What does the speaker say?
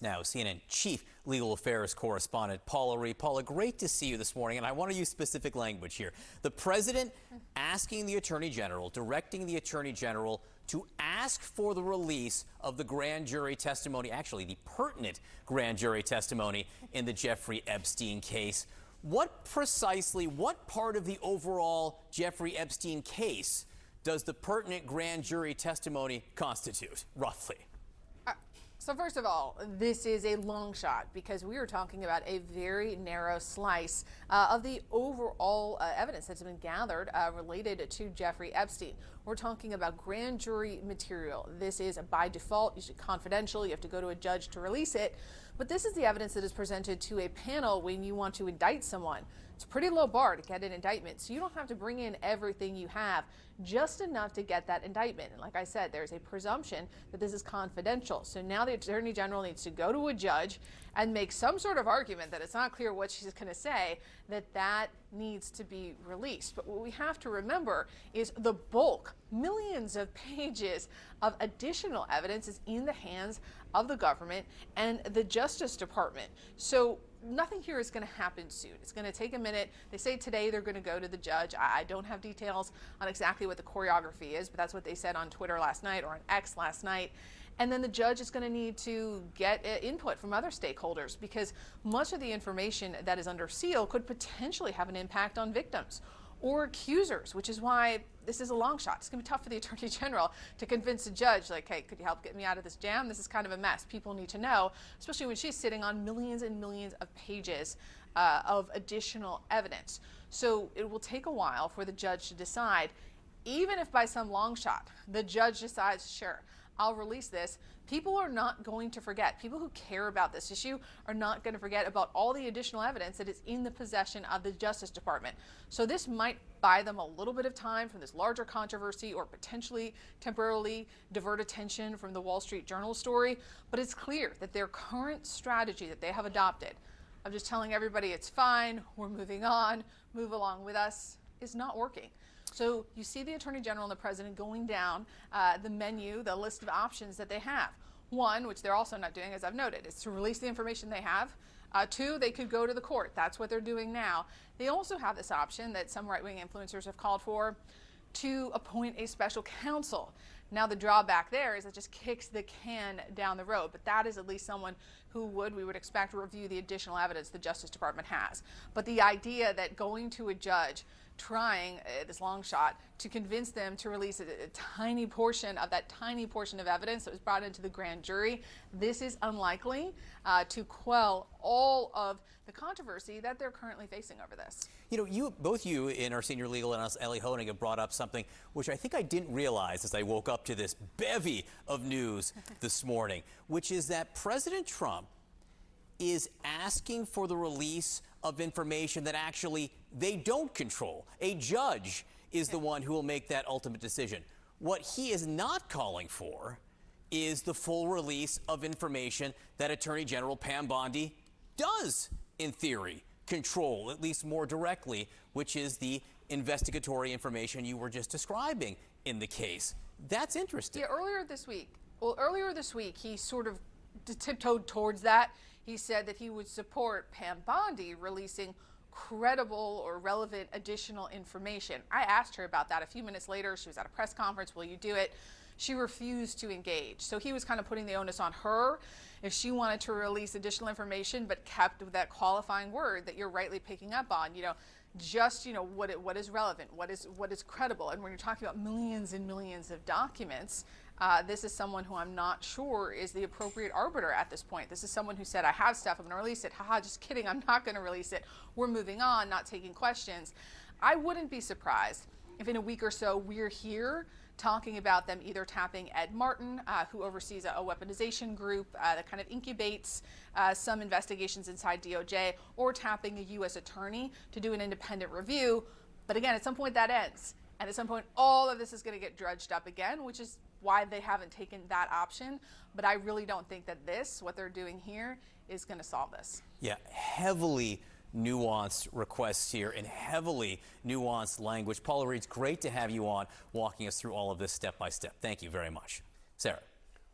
Now, CNN Chief Legal Affairs Correspondent Paula Reed. Paula, great to see you this morning, and I want to use specific language here. The president asking the Attorney General, directing the Attorney General to ask for the release of the grand jury testimony, actually the pertinent grand jury testimony in the Jeffrey Epstein case. What part of the overall Jeffrey Epstein case does the pertinent grand jury testimony constitute, roughly? So first of all, this is a long shot because we are talking about a very narrow slice of the overall evidence that's been gathered related to Jeffrey Epstein. We're talking about grand jury material. This is by default usually confidential. You have to go to a judge to release it. But this is the evidence that is presented to a panel when you want to indict someone. It's a pretty low bar to get an indictment, so you don't have to bring in everything you have, just enough to get that indictment. And like I said, there's a presumption that this is confidential. So now the Attorney General needs to go to a judge and make some sort of argument that it's not clear what she's going to say, that needs to be released. But what we have to remember is the bulk, millions of pages of additional evidence is in the hands of the government and the Justice Department. So nothing here is going to happen soon. It's going to take a minute. They say today they're going to go to the judge. I don't have details on exactly what the choreography is, but that's what they said on Twitter last night or on X last night. And then the judge is going to need to get input from other stakeholders because much of the information that is under seal could potentially have an impact on victims or accusers, which is why this is a long shot. It's going to be tough for the Attorney General to convince a judge, like, hey, could you help get me out of this jam? This is kind of a mess. People need to know, especially when she's sitting on millions and millions of pages of additional evidence. So it will take a while for the judge to decide, even if by some long shot the judge decides, sure, I'll release this. People are not going to forget. People who care about this issue are not going to forget about all the additional evidence that is in the possession of the Justice Department. So this might buy them a little bit of time from this larger controversy or potentially temporarily divert attention from the Wall Street Journal story. But it's clear that their current strategy that they have adopted of just telling everybody it's fine, we're moving on, move along with us, is not working. So you see the Attorney General and the President going down the menu, the list of options that they have. One, which they're also not doing, as I've noted, is to release the information they have. Two, they could go to the court. That's what they're doing now. They also have this option that some right-wing influencers have called for, to appoint a special counsel. Now the drawback there is it just kicks the can down the road, but that is at least someone who we would expect to review the additional evidence the Justice Department has. But the idea that going to a judge, trying this long shot to convince them to release a tiny portion of that tiny portion of evidence that was brought into the grand jury, this is unlikely to quell all of the controversy that they're currently facing over this. You know, both you in our senior legal analyst, Ellie Honig, have brought up something which I think I didn't realize as I woke up to this bevy of news this morning, which is that President Trump is asking for the release of information that actually they don't control. A judge is the one who will make that ultimate decision. What he is not calling for is the full release of information that Attorney General Pam Bondi does, in theory, control, at least more directly, which is the investigatory information you were just describing in the case. That's interesting. Yeah, earlier this week, he sort of tiptoed towards that. He said that he would support Pam Bondi releasing credible or relevant additional information. I asked her about that a few minutes later. She was at a press conference. Will you do it? She refused to engage. So he was kind of putting the onus on her if she wanted to release additional information, but kept with that qualifying word that you're rightly picking up on, just, what is relevant, what is credible. And when you're talking about millions and millions of documents, this is someone who I'm not sure is the appropriate arbiter at this point. This is someone who said, I have stuff, I'm going to release it. Haha, just kidding, I'm not going to release it. We're moving on, not taking questions. I wouldn't be surprised if in a week or so we're here talking about them either tapping Ed Martin, who oversees a weaponization group that kind of incubates some investigations inside DOJ, or tapping a U.S. attorney to do an independent review. But again, at some point that ends. And at some point, all of this is going to get dredged up again, which is why they haven't taken that option. But I really don't think that what they're doing here, is going to solve this. Yeah, heavily nuanced requests here and heavily nuanced language. Paula Reed, it's great to have you on walking us through all of this step by step. Thank you very much. Sarah.